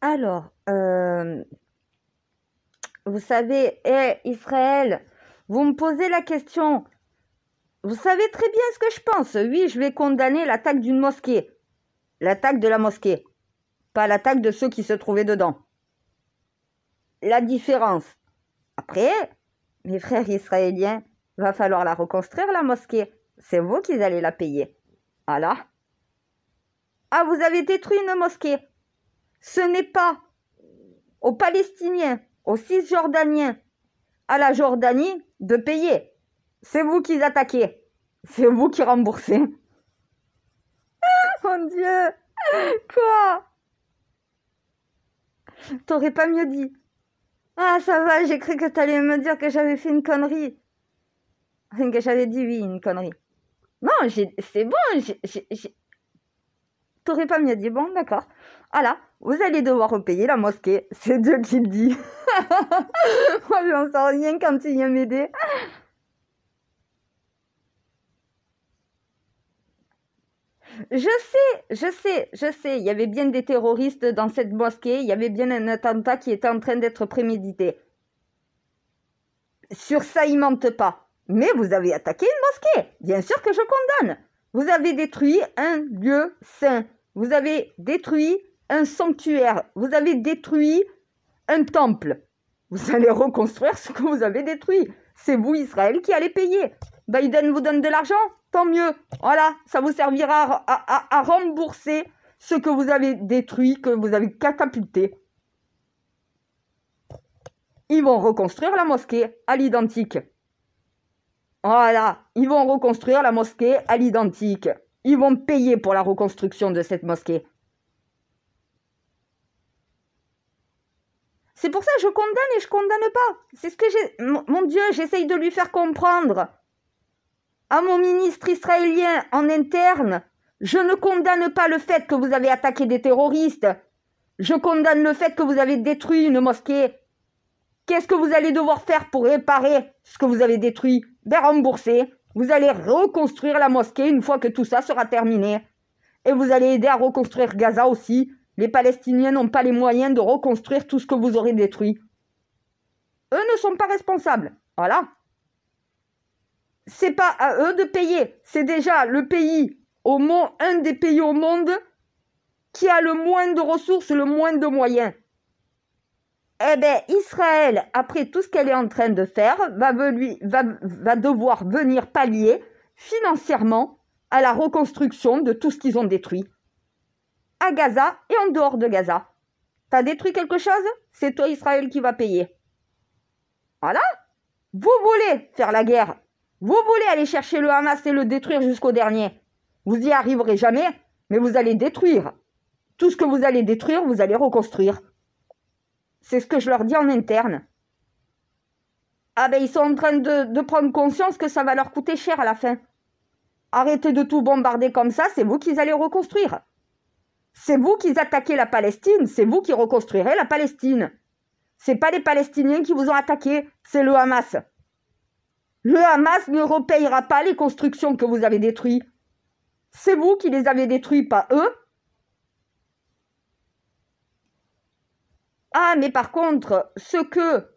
Alors, vous savez, Israël, vous me posez la question. Vous savez très bien ce que je pense. Oui, je vais condamner l'attaque d'une mosquée. L'attaque de la mosquée. Pas l'attaque de ceux qui se trouvaient dedans. La différence. Après, mes frères israéliens, va falloir la reconstruire, la mosquée. C'est vous qui allez la payer. Voilà. Ah, vous avez détruit une mosquée. Ce n'est pas aux Palestiniens, aux Cisjordaniens, à la Jordanie de payer. C'est vous qui attaquez. C'est vous qui remboursez. Mon Dieu. Quoi? T'aurais pas mieux dit. Ah, ça va, j'ai cru que t'allais me dire que j'avais fait une connerie. Enfin, que j'avais dit oui, une connerie. Non, c'est bon, t'aurais pas mieux dit. Bon, d'accord. Voilà, vous allez devoir repayer la mosquée. C'est Dieu qui le dit. Moi, je n'en sens rien quand tu viens m'aider. Je sais. Il y avait bien des terroristes dans cette mosquée. Il y avait bien un attentat qui était en train d'être prémédité. Sur ça, ils mentent pas. Mais vous avez attaqué une mosquée. Bien sûr que je condamne. Vous avez détruit un lieu saint. Vous avez détruit un sanctuaire. Vous avez détruit un temple. Vous allez reconstruire ce que vous avez détruit. C'est vous, Israël, qui allez payer. Biden vous donne de l'argent, tant mieux. Voilà, ça vous servira à rembourser ce que vous avez détruit, que vous avez catapulté. Ils vont reconstruire la mosquée à l'identique. Voilà, ils vont reconstruire la mosquée à l'identique. Ils vont payer pour la reconstruction de cette mosquée. C'est pour ça que je condamne et je condamne pas. C'est ce que j'ai... Mon Dieu, j'essaye de lui faire comprendre. À mon ministre israélien en interne, je ne condamne pas le fait que vous avez attaqué des terroristes. Je condamne le fait que vous avez détruit une mosquée. Qu'est-ce que vous allez devoir faire pour réparer ce que vous avez détruit? Ben rembourser. Vous allez reconstruire la mosquée une fois que tout ça sera terminé. Et vous allez aider à reconstruire Gaza aussi. Les Palestiniens n'ont pas les moyens de reconstruire tout ce que vous aurez détruit. Eux ne sont pas responsables. Voilà. C'est pas à eux de payer. C'est déjà le pays, un des pays au monde qui a le moins de ressources, le moins de moyens. Eh bien, Israël, après tout ce qu'elle est en train de faire, va devoir venir pallier financièrement à la reconstruction de tout ce qu'ils ont détruit. À Gaza et en dehors de Gaza. T'as détruit quelque chose? C'est toi, Israël, qui va payer. Voilà. Vous voulez faire la guerre. Vous voulez aller chercher le Hamas et le détruire jusqu'au dernier. Vous y arriverez jamais, mais vous allez détruire. Tout ce que vous allez détruire, vous allez reconstruire. C'est ce que je leur dis en interne. Ah ben, ils sont en train de prendre conscience que ça va leur coûter cher à la fin. Arrêtez de tout bombarder comme ça, c'est vous qui allez reconstruire. C'est vous qui attaquez la Palestine, c'est vous qui reconstruirez la Palestine. C'est pas les Palestiniens qui vous ont attaqué, c'est le Hamas. Le Hamas ne repayera pas les constructions que vous avez détruites. C'est vous qui les avez détruites, pas eux. Ah, mais par contre, ce que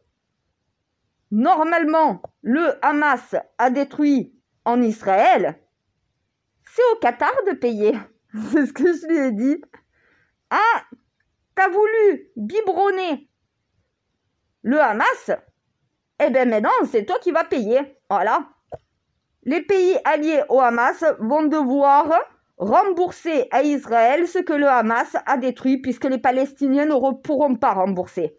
normalement le Hamas a détruit en Israël, c'est au Qatar de payer. C'est ce que je lui ai dit. Ah, t'as voulu biberonner le Hamas? Eh bien maintenant, c'est toi qui vas payer. Voilà. Les pays alliés au Hamas vont devoir rembourser à Israël ce que le Hamas a détruit, puisque les Palestiniens ne pourront pas rembourser.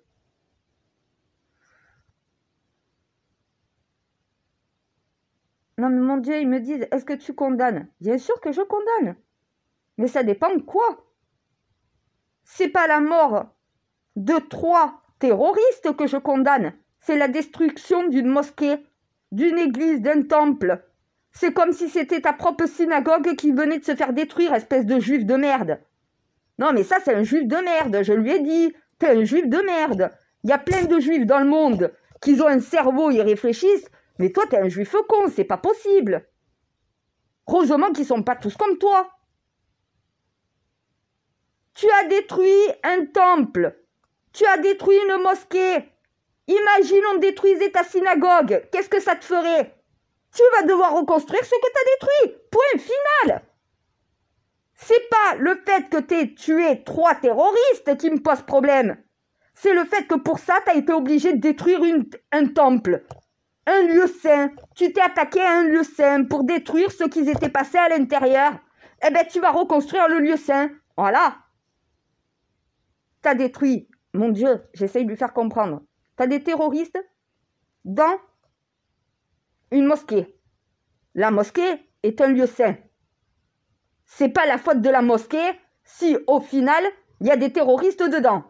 Non mais mon Dieu, ils me disent, est-ce que tu condamnes? Bien sûr que je condamne. Mais ça dépend de quoi. C'est pas la mort de 3 terroristes que je condamne. C'est la destruction d'une mosquée, d'une église, d'un temple. C'est comme si c'était ta propre synagogue qui venait de se faire détruire, espèce de juif de merde. Non mais ça c'est un juif de merde, je lui ai dit. T'es un juif de merde. Il y a plein de juifs dans le monde qui ont un cerveau, ils réfléchissent. Mais toi t'es un juif con, c'est pas possible. Heureusement qu'ils sont pas tous comme toi. Tu as détruit un temple. Tu as détruit une mosquée. Imagine, on détruisait ta synagogue. Qu'est-ce que ça te ferait? Tu vas devoir reconstruire ce que tu as détruit. Point final. C'est pas le fait que tu aies tué 3 terroristes qui me pose problème. C'est le fait que pour ça, tu as été obligé de détruire un temple. Un lieu saint. Tu t'es attaqué à un lieu saint pour détruire ce qui s'était passé à l'intérieur. Eh bien, tu vas reconstruire le lieu saint. Voilà. Tu as détruit. Mon Dieu, j'essaye de lui faire comprendre. Tu as des terroristes dans une mosquée. La mosquée est un lieu saint. C'est pas la faute de la mosquée si, au final, il y a des terroristes dedans.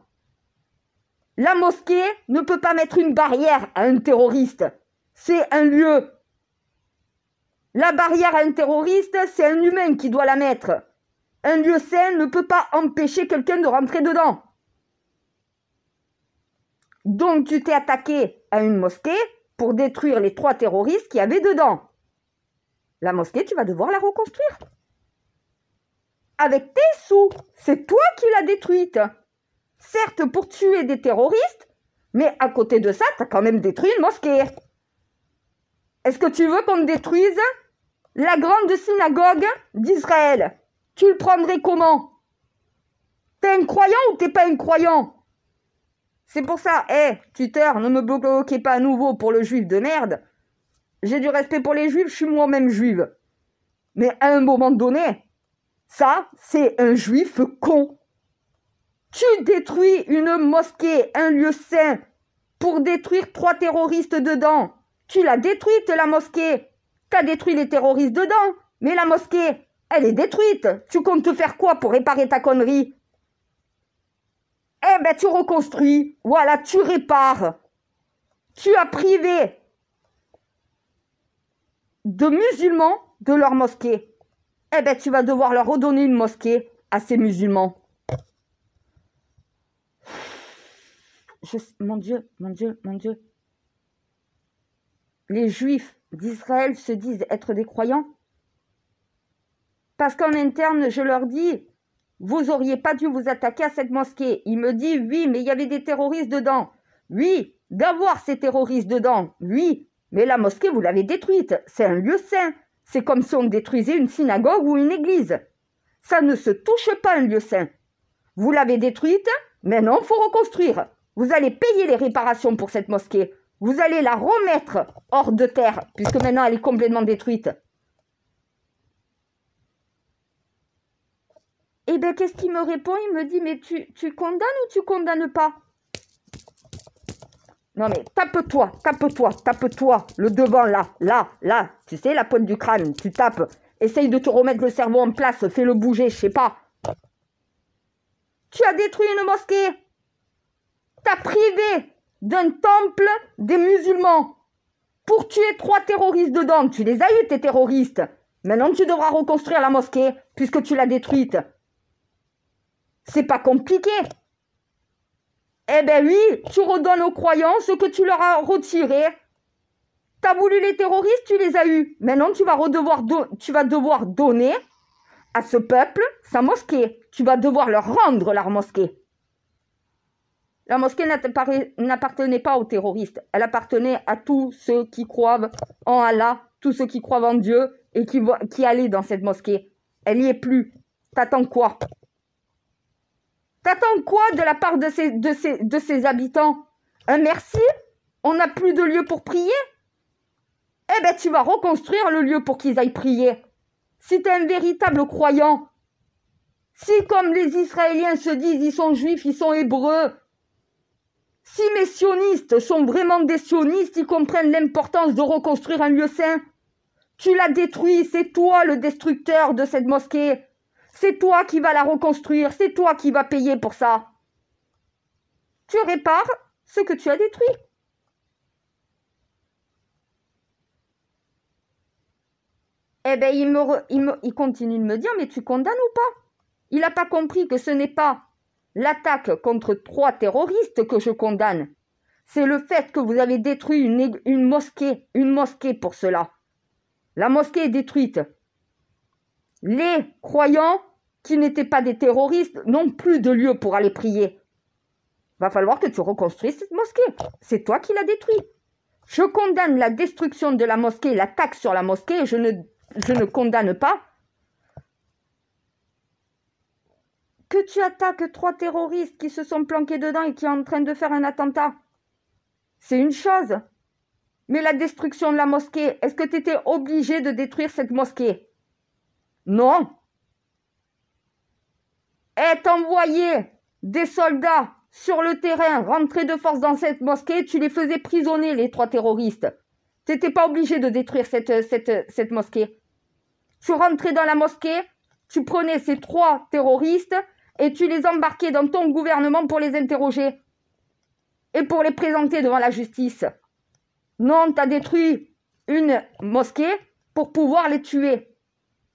La mosquée ne peut pas mettre une barrière à un terroriste. C'est un lieu. La barrière à un terroriste, c'est un humain qui doit la mettre. Un lieu saint ne peut pas empêcher quelqu'un de rentrer dedans. Donc, tu t'es attaqué à une mosquée pour détruire les 3 terroristes qu'il y avait dedans. La mosquée, tu vas devoir la reconstruire. Avec tes sous. C'est toi qui l'as détruite. Certes, pour tuer des terroristes, mais à côté de ça, tu as quand même détruit une mosquée. Est-ce que tu veux qu'on détruise la grande synagogue d'Israël? Tu le prendrais comment? T'es un croyant ou t'es pas un croyant? C'est pour ça, tuteur, ne me bloquez pas à nouveau pour le juif de merde. J'ai du respect pour les juifs, je suis moi-même juive. Mais à un moment donné, ça, c'est un juif con. Tu détruis une mosquée, un lieu saint, pour détruire 3 terroristes dedans. Tu l'as détruite, la mosquée. T'as détruit les terroristes dedans, mais la mosquée, elle est détruite. Tu comptes te faire quoi pour réparer ta connerie? Eh ben, tu reconstruis. Voilà, tu répares. Tu as privé de musulmans de leur mosquée. Eh ben, tu vas devoir leur redonner une mosquée à ces musulmans. Mon Dieu, mon Dieu, mon Dieu. Les juifs d'Israël se disent être des croyants. Parce qu'en interne, je leur dis, vous auriez pas dû vous attaquer à cette mosquée. Il me dit, oui, mais il y avait des terroristes dedans. Oui, d'avoir ces terroristes dedans, oui. Mais la mosquée, vous l'avez détruite. C'est un lieu saint. C'est comme si on détruisait une synagogue ou une église. Ça ne se touche pas, un lieu saint. Vous l'avez détruite, maintenant, il faut reconstruire. Vous allez payer les réparations pour cette mosquée. Vous allez la remettre hors de terre, puisque maintenant, elle est complètement détruite. Eh bien, qu'est-ce qu'il me répond? Il me dit, mais tu condamnes ou tu condamnes pas? Non, mais tape-toi, le devant, là, tu sais, la pointe du crâne, tu tapes. Essaye de te remettre le cerveau en place, fais-le bouger, je sais pas. Tu as détruit une mosquée. T'as privé d'un temple des musulmans pour tuer 3 terroristes dedans. Tu les as eus, tes terroristes. Maintenant, tu devras reconstruire la mosquée puisque tu l'as détruite. C'est pas compliqué. Eh ben oui, tu redonnes aux croyants ce que tu leur as retiré. T'as voulu les terroristes, tu les as eus. Maintenant, tu vas devoir donner à ce peuple sa mosquée. Tu vas devoir leur rendre leur mosquée. La mosquée n'appartenait pas aux terroristes. Elle appartenait à tous ceux qui croient en Allah, tous ceux qui croient en Dieu et qui allaient dans cette mosquée. Elle n'y est plus. T'attends quoi? T'attends quoi de la part de ces habitants? Un merci? On n'a plus de lieu pour prier? Eh bien, tu vas reconstruire le lieu pour qu'ils aillent prier. Si tu es un véritable croyant, si comme les Israéliens se disent, ils sont juifs, ils sont hébreux, si mes sionistes sont vraiment des sionistes, ils comprennent l'importance de reconstruire un lieu saint. Tu l'as détruit, c'est toi le destructeur de cette mosquée. C'est toi qui vas la reconstruire, c'est toi qui vas payer pour ça. Tu répares ce que tu as détruit. Eh bien, il continue de me dire, mais tu condamnes ou pas? Il n'a pas compris que ce n'est pas l'attaque contre 3 terroristes que je condamne. C'est le fait que vous avez détruit une mosquée pour cela. La mosquée est détruite. Les croyants qui n'étaient pas des terroristes n'ont plus de lieu pour aller prier. Va falloir que tu reconstruises cette mosquée. C'est toi qui l'as détruite. Je condamne la destruction de la mosquée, l'attaque sur la mosquée, et je ne condamne pas que tu attaques 3 terroristes qui se sont planqués dedans et qui sont en train de faire un attentat. C'est une chose. Mais la destruction de la mosquée, est-ce que tu étais obligé de détruire cette mosquée? Non. Et envoyé des soldats sur le terrain, rentrer de force dans cette mosquée, tu les faisais prisonniers, les 3 terroristes. Tu n'étais pas obligé de détruire cette mosquée. Tu rentrais dans la mosquée, tu prenais ces 3 terroristes et tu les embarquais dans ton gouvernement pour les interroger et pour les présenter devant la justice. Non, tu as détruit une mosquée pour pouvoir les tuer,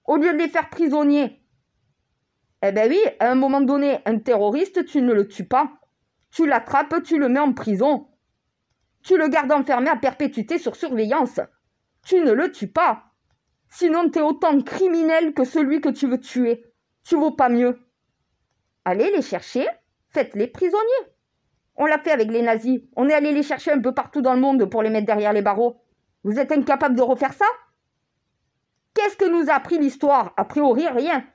au lieu de les faire prisonniers. Eh bien oui, à un moment donné, un terroriste, tu ne le tues pas. Tu l'attrapes, tu le mets en prison. Tu le gardes enfermé à perpétuité sur surveillance. Tu ne le tues pas. Sinon, tu es autant criminel que celui que tu veux tuer. Tu vaux pas mieux. Allez les chercher, faites-les prisonniers. On l'a fait avec les nazis. On est allé les chercher un peu partout dans le monde pour les mettre derrière les barreaux. Vous êtes incapable de refaire ça? Qu'est-ce que nous a appris l'histoire? A priori, rien.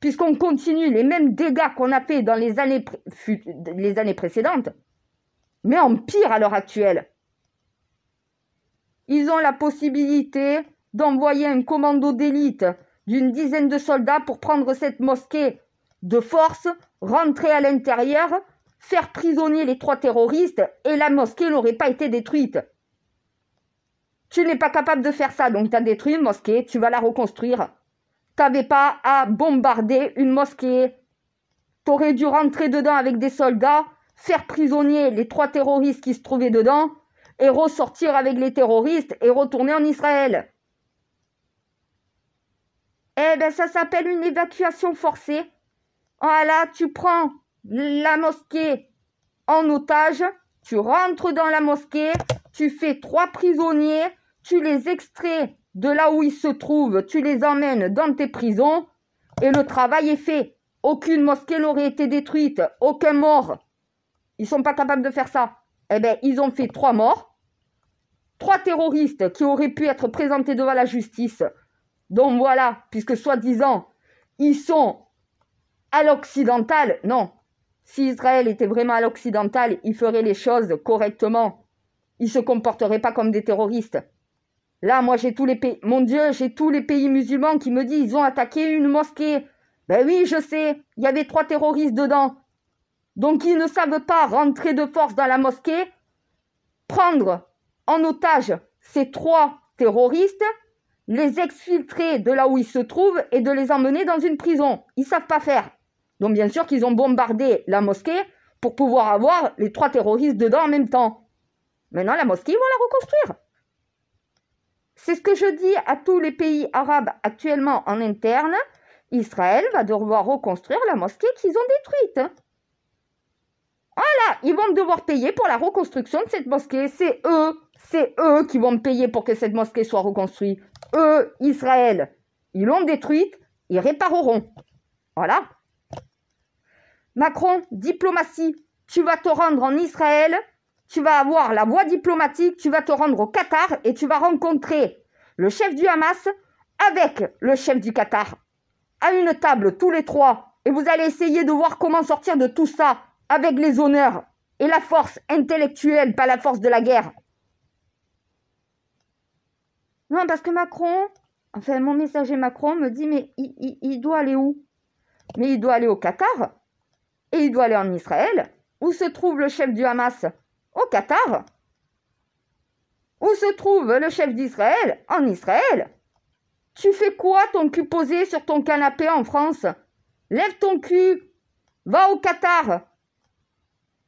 Puisqu'on continue les mêmes dégâts qu'on a fait dans les années précédentes, mais en pire à l'heure actuelle. Ils ont la possibilité d'envoyer un commando d'élite d'une dizaine de soldats pour prendre cette mosquée de force, rentrer à l'intérieur, faire prisonnier les 3 terroristes et la mosquée n'aurait pas été détruite. Tu n'es pas capable de faire ça, donc tu as détruit une mosquée, tu vas la reconstruire. Tu n'avais pas à bombarder une mosquée. Tu aurais dû rentrer dedans avec des soldats, faire prisonnier les 3 terroristes qui se trouvaient dedans et ressortir avec les terroristes et retourner en Israël. Eh bien, ça s'appelle une évacuation forcée. Voilà, tu prends la mosquée en otage, tu rentres dans la mosquée, tu fais 3 prisonniers, tu les extrais de là où ils se trouvent, tu les emmènes dans tes prisons et le travail est fait. Aucune mosquée n'aurait été détruite, aucun mort. Ils ne sont pas capables de faire ça. Eh bien, ils ont fait 3 morts, 3 terroristes qui auraient pu être présentés devant la justice. Donc voilà, puisque soi-disant, ils sont à l'occidental. Non, si Israël était vraiment à l'occidental, il ferait les choses correctement. Il ne se comporterait pas comme des terroristes. Là, moi, j'ai tous les pays... Mon Dieu, j'ai tous les pays musulmans qui me disent ils ont attaqué une mosquée. Ben oui, je sais, il y avait 3 terroristes dedans. Donc, ils ne savent pas rentrer de force dans la mosquée, prendre en otage ces 3 terroristes, les exfiltrer de là où ils se trouvent et de les emmener dans une prison. Ils ne savent pas faire. Donc, bien sûr qu'ils ont bombardé la mosquée pour pouvoir avoir les 3 terroristes dedans en même temps. Maintenant, la mosquée, ils vont la reconstruire. C'est ce que je dis à tous les pays arabes actuellement en interne. Israël va devoir reconstruire la mosquée qu'ils ont détruite. Voilà, ils vont devoir payer pour la reconstruction de cette mosquée. C'est eux qui vont payer pour que cette mosquée soit reconstruite. Eux, Israël, ils l'ont détruite, ils répareront. Voilà. Macron, diplomatie, tu vas te rendre en Israël, tu vas avoir la voie diplomatique, tu vas te rendre au Qatar et tu vas rencontrer le chef du Hamas avec le chef du Qatar à une table tous les 3 et vous allez essayer de voir comment sortir de tout ça avec les honneurs et la force intellectuelle, pas la force de la guerre. Non, parce que Macron, enfin mon messager Macron me dit mais il doit aller où? Mais il doit aller au Qatar et il doit aller en Israël. Où se trouve le chef du Hamas? Au Qatar. Où se trouve le chef d'Israël? En Israël. Tu fais quoi ton cul posé sur ton canapé en France? Lève ton cul, va au Qatar.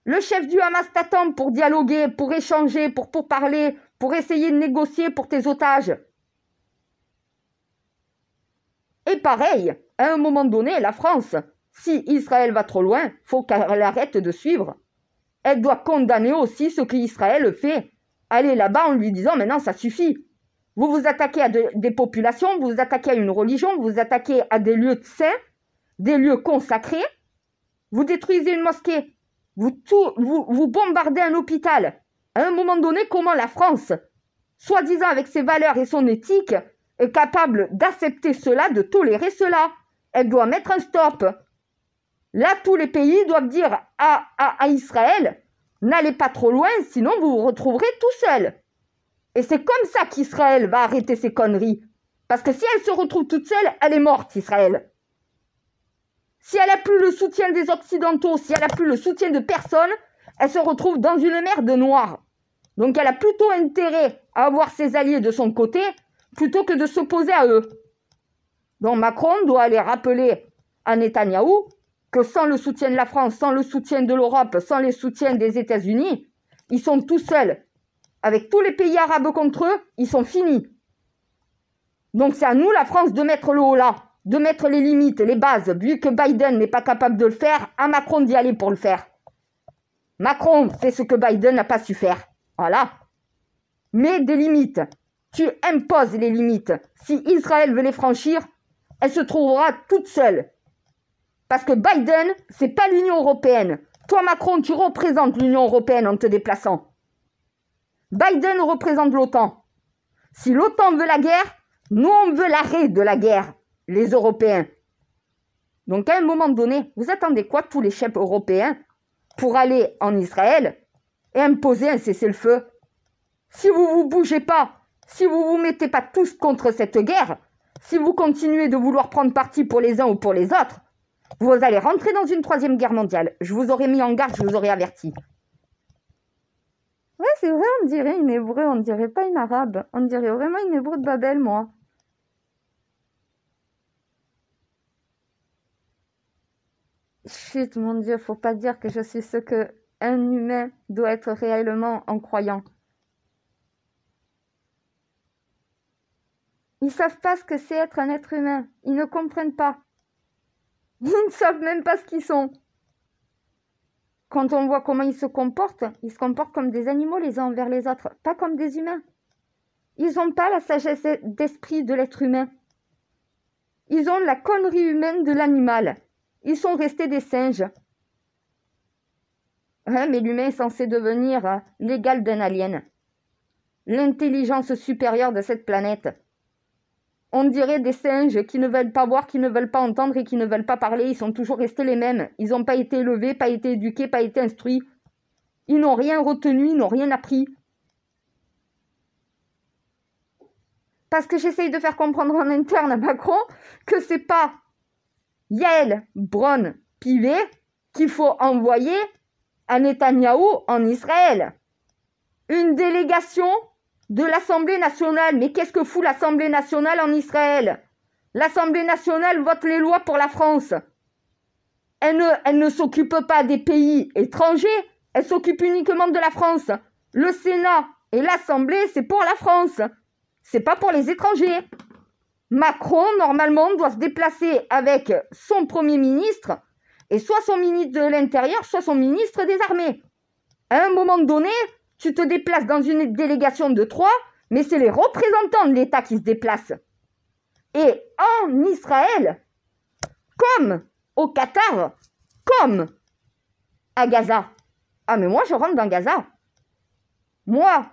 Le chef du Hamas t'attend pour dialoguer, pour échanger, pour parler, pour essayer de négocier pour tes otages. Et pareil, à un moment donné, la France, si Israël va trop loin, faut qu'elle arrête de suivre. Elle doit condamner aussi ce qu'Israël fait. Aller là-bas en lui disant « Maintenant, ça suffit. Vous vous attaquez à des populations, vous vous attaquez à une religion, vous vous attaquez à des lieux saints. des lieux consacrés, vous détruisez une mosquée, vous bombardez un hôpital. À un moment donné, comment la France, soi-disant avec ses valeurs et son éthique, est capable d'accepter cela, de tolérer cela? Elle doit mettre un stop. Là, tous les pays doivent dire à Israël, n'allez pas trop loin, sinon vous vous retrouverez tout seul. Et c'est comme ça qu'Israël va arrêter ses conneries. Parce que si elle se retrouve toute seule, elle est morte, Israël. Si elle n'a plus le soutien des Occidentaux, si elle n'a plus le soutien de personne, elle se retrouve dans une merde noire. Donc elle a plutôt intérêt à avoir ses alliés de son côté, plutôt que de s'opposer à eux. Donc Macron doit aller rappeler à Netanyahou que sans le soutien de la France, sans le soutien de l'Europe, sans le soutien des États-Unis, ils sont tout seuls. Avec tous les pays arabes contre eux, ils sont finis. Donc c'est à nous, la France, de mettre le haut là, de mettre les limites, les bases. Vu que Biden n'est pas capable de le faire, à Macron d'y aller pour le faire. Macron fait ce que Biden n'a pas su faire. Voilà. Mais des limites. Tu imposes les limites. Si Israël veut les franchir, elle se trouvera toute seule. Parce que Biden, c'est pas l'Union européenne. Toi, Macron, tu représentes l'Union européenne en te déplaçant. Biden représente l'OTAN. Si l'OTAN veut la guerre, nous, on veut l'arrêt de la guerre, les Européens. Donc, à un moment donné, vous attendez quoi, tous les chefs européens, pour aller en Israël et imposer un cessez-le-feu? Si vous ne vous bougez pas, si vous ne vous mettez pas tous contre cette guerre, si vous continuez de vouloir prendre parti pour les uns ou pour les autres, vous allez rentrer dans une 3e guerre mondiale. Je vous aurais mis en garde, je vous aurais averti. Ouais, c'est vrai, on dirait une hébreu, on dirait pas une arabe. On dirait vraiment une hébreu de Babel, moi. Chut, mon Dieu, faut pas dire que je suis ce que un humain doit être réellement en croyant. Ils savent pas ce que c'est être un être humain. Ils ne comprennent pas. Ils ne savent même pas ce qu'ils sont. Quand on voit comment ils se comportent comme des animaux les uns envers les autres, pas comme des humains. Ils n'ont pas la sagesse d'esprit de l'être humain. Ils ont la connerie humaine de l'animal. Ils sont restés des singes. Hein, mais l'humain est censé devenir l'égal d'un alien. L'intelligence supérieure de cette planète. On dirait des singes qui ne veulent pas voir, qui ne veulent pas entendre et qui ne veulent pas parler. Ils sont toujours restés les mêmes. Ils n'ont pas été élevés, pas été éduqués, pas été instruits. Ils n'ont rien retenu, ils n'ont rien appris. Parce que j'essaye de faire comprendre en interne à Macron que c'est pas Yael Braun-Pivet qu'il faut envoyer à Netanyahou en Israël. Une délégation de l'Assemblée nationale. Mais qu'est-ce que fout l'Assemblée nationale en Israël? L'Assemblée nationale vote les lois pour la France. Elle ne s'occupe pas des pays étrangers, elle s'occupe uniquement de la France. Le Sénat et l'Assemblée, c'est pour la France. C'est pas pour les étrangers. Macron, normalement, doit se déplacer avec son Premier ministre, et soit son ministre de l'Intérieur, soit son ministre des Armées. À un moment donné, tu te déplaces dans une délégation de 3, mais c'est les représentants de l'État qui se déplacent. Et en Israël, comme au Qatar, comme à Gaza. Ah, mais moi, je rentre dans Gaza. Moi,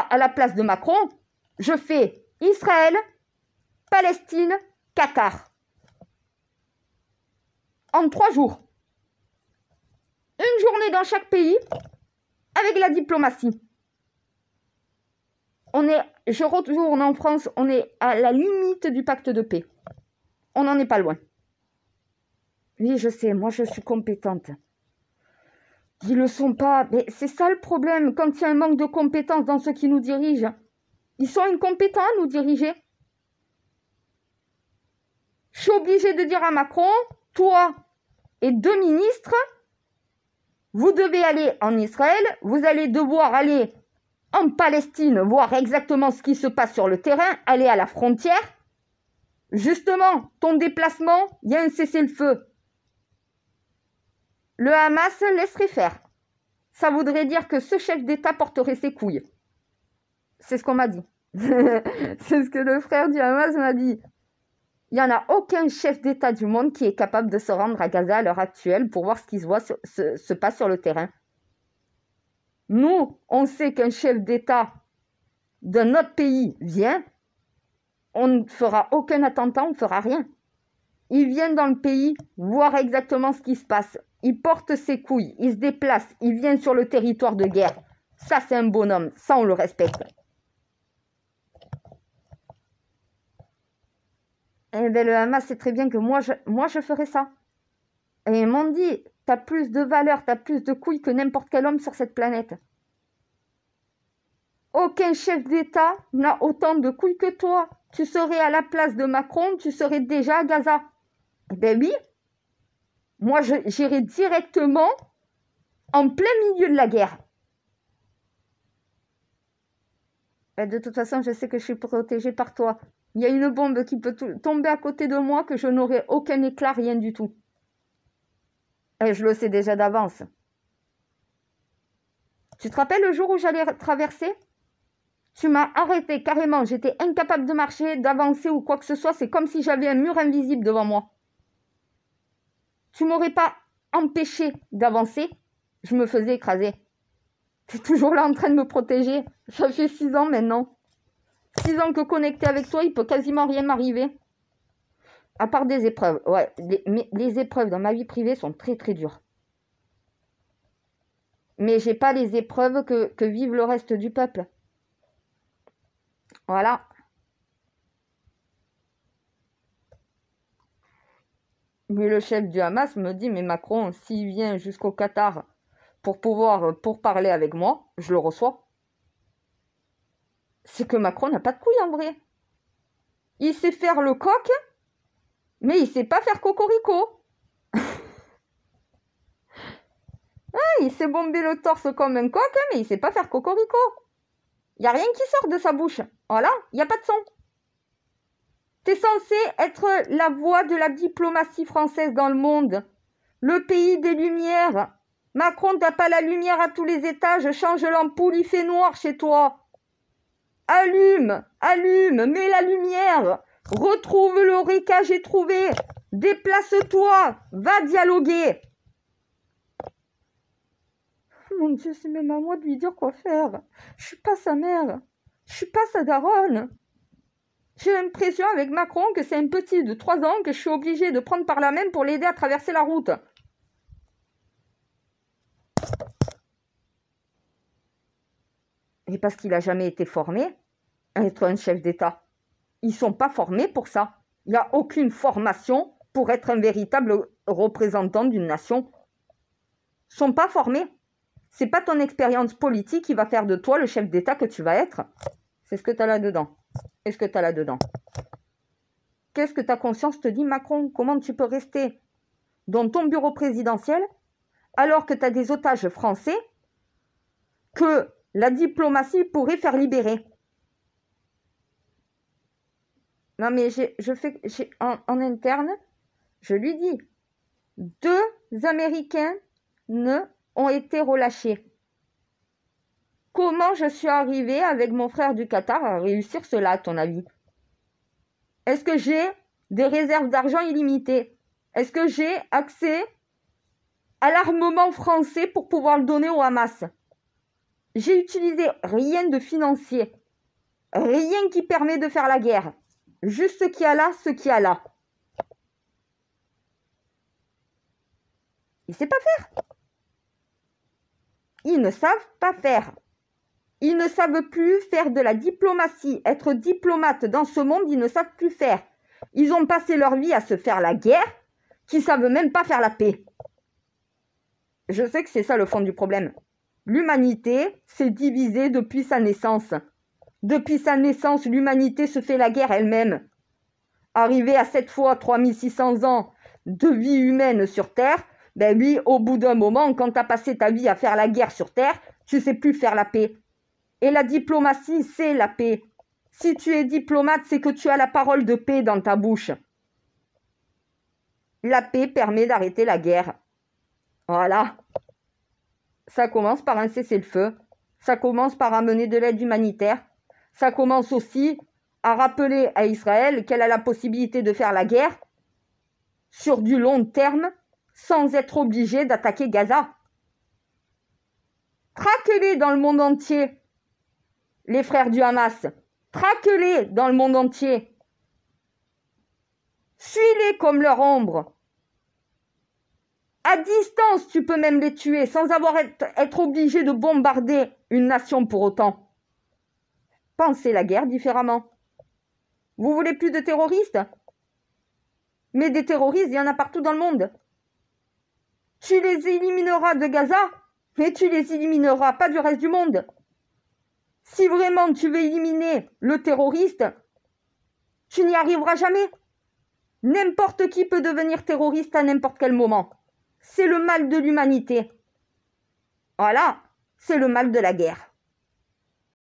à la place de Macron, je fais Israël, Palestine, Qatar. En 3 jours. Une journée dans chaque pays, avec la diplomatie. Je retourne en France, on est à la limite du pacte de paix. On n'en est pas loin. Oui, je sais, moi je suis compétente. Ils le sont pas, mais c'est ça le problème, quand il y a un manque de compétences dans ceux qui nous dirigent. Ils sont incompétents à nous diriger. Je suis obligée de dire à Macron, toi et 2 ministres, vous devez aller en Israël, vous allez devoir aller en Palestine, voir exactement ce qui se passe sur le terrain, aller à la frontière. Justement, ton déplacement, il y a un cessez-le-feu. Le Hamas laisserait faire. Ça voudrait dire que ce chef d'État porterait ses couilles. C'est ce qu'on m'a dit. C'est ce que le frère du Hamas m'a dit. Il n'y en a aucun chef d'État du monde qui est capable de se rendre à Gaza à l'heure actuelle pour voir ce qui se passe sur le terrain. Nous, on sait qu'un chef d'État d'un autre pays vient, on ne fera aucun attentat, on ne fera rien. Il vient dans le pays voir exactement ce qui se passe. Il porte ses couilles, il se déplace, il vient sur le territoire de guerre. Ça, c'est un bonhomme, ça, on le respecte. Eh bien, le Hamas sait très bien que moi, je ferais ça. Et ils m'ont dit, t'as plus de valeur, t'as plus de couilles que n'importe quel homme sur cette planète. Aucun chef d'État n'a autant de couilles que toi. Tu serais à la place de Macron, tu serais déjà à Gaza. Eh bien oui, moi j'irais directement en plein milieu de la guerre. Et de toute façon, je sais que je suis protégée par toi. Il y a une bombe qui peut tomber à côté de moi, que je n'aurai aucun éclat, rien du tout. Et je le sais déjà d'avance. Tu te rappelles le jour où j'allais traverser ? Tu m'as arrêté carrément, j'étais incapable de marcher, d'avancer ou quoi que ce soit. C'est comme si j'avais un mur invisible devant moi. Tu m'aurais pas empêché d'avancer, je me faisais écraser. Tu es toujours là en train de me protéger. Ça fait 6 ans maintenant. 6 ans que connecté avec toi, il peut quasiment rien m'arriver. À part des épreuves. Ouais, les épreuves dans ma vie privée sont très très dures. Mais j'ai pas les épreuves que vivent le reste du peuple. Voilà. Mais le chef du Hamas me dit, mais Macron, s'il vient jusqu'au Qatar pour parler avec moi, je le reçois. C'est que Macron n'a pas de couilles en vrai. Il sait faire le coq, mais il sait pas faire cocorico. Il sait bomber le torse comme un coq, mais il sait pas faire cocorico. Il n'y a rien qui sort de sa bouche. Voilà, il n'y a pas de son. T'es censé être la voix de la diplomatie française dans le monde. Le pays des lumières. Macron, t'as pas la lumière à tous les étages. Change l'ampoule, il fait noir chez toi. Allume, mets la lumière. Retrouve l'Eureka, j'ai trouvé. Déplace-toi, va dialoguer. Mon Dieu, c'est même à moi de lui dire quoi faire. Je suis pas sa mère. Je suis pas sa daronne. J'ai l'impression avec Macron que c'est un petit de 3 ans que je suis obligée de prendre par la main pour l'aider à traverser la route. Et parce qu'il n'a jamais été formé à être un chef d'État. Ils ne sont pas formés pour ça. Il n'y a aucune formation pour être un véritable représentant d'une nation. Ils ne sont pas formés. Ce n'est pas ton expérience politique qui va faire de toi le chef d'État que tu vas être. C'est ce que tu as là-dedans. Qu'est-ce que tu as là-dedans? Qu'est-ce que ta conscience te dit, Macron? Comment tu peux rester dans ton bureau présidentiel alors que tu as des otages français que la diplomatie pourrait faire libérer? Non, mais en interne, je lui dis, 2 Américains ont été relâchés. Comment je suis arrivée avec mon frère du Qatar à réussir cela, à ton avis? Est-ce que j'ai des réserves d'argent illimitées? Est-ce que j'ai accès à l'armement français pour pouvoir le donner au Hamas? J'ai utilisé rien de financier. Rien qui permet de faire la guerre. Juste ce qu'il y a là, ce qu'il y a là. Ils ne savent pas faire. Ils ne savent pas faire. Ils ne savent plus faire de la diplomatie. Être diplomate dans ce monde, ils ne savent plus faire. Ils ont passé leur vie à se faire la guerre, qu'ils ne savent même pas faire la paix. Je sais que c'est ça le fond du problème. L'humanité s'est divisée depuis sa naissance. Depuis sa naissance, l'humanité se fait la guerre elle-même. Arrivée à 7 fois 3600 ans de vie humaine sur Terre, ben oui, au bout d'un moment, quand tu as passé ta vie à faire la guerre sur Terre, tu ne sais plus faire la paix. Et la diplomatie, c'est la paix. Si tu es diplomate, c'est que tu as la parole de paix dans ta bouche. La paix permet d'arrêter la guerre. Voilà. Ça commence par un cessez-le-feu. Ça commence par amener de l'aide humanitaire. Ça commence aussi a rappelé à Israël qu'elle a la possibilité de faire la guerre sur du long terme sans être obligée d'attaquer Gaza. Traquez-les dans le monde entier, les frères du Hamas. Traque-les dans le monde entier. Suis-les comme leur ombre. À distance, tu peux même les tuer sans être obligé de bombarder une nation pour autant. Pensez la guerre différemment. Vous voulez plus de terroristes? Mais des terroristes, il y en a partout dans le monde. Tu les élimineras de Gaza, mais tu les élimineras pas du reste du monde. Si vraiment tu veux éliminer le terroriste, tu n'y arriveras jamais. N'importe qui peut devenir terroriste à n'importe quel moment. C'est le mal de l'humanité. Voilà, c'est le mal de la guerre.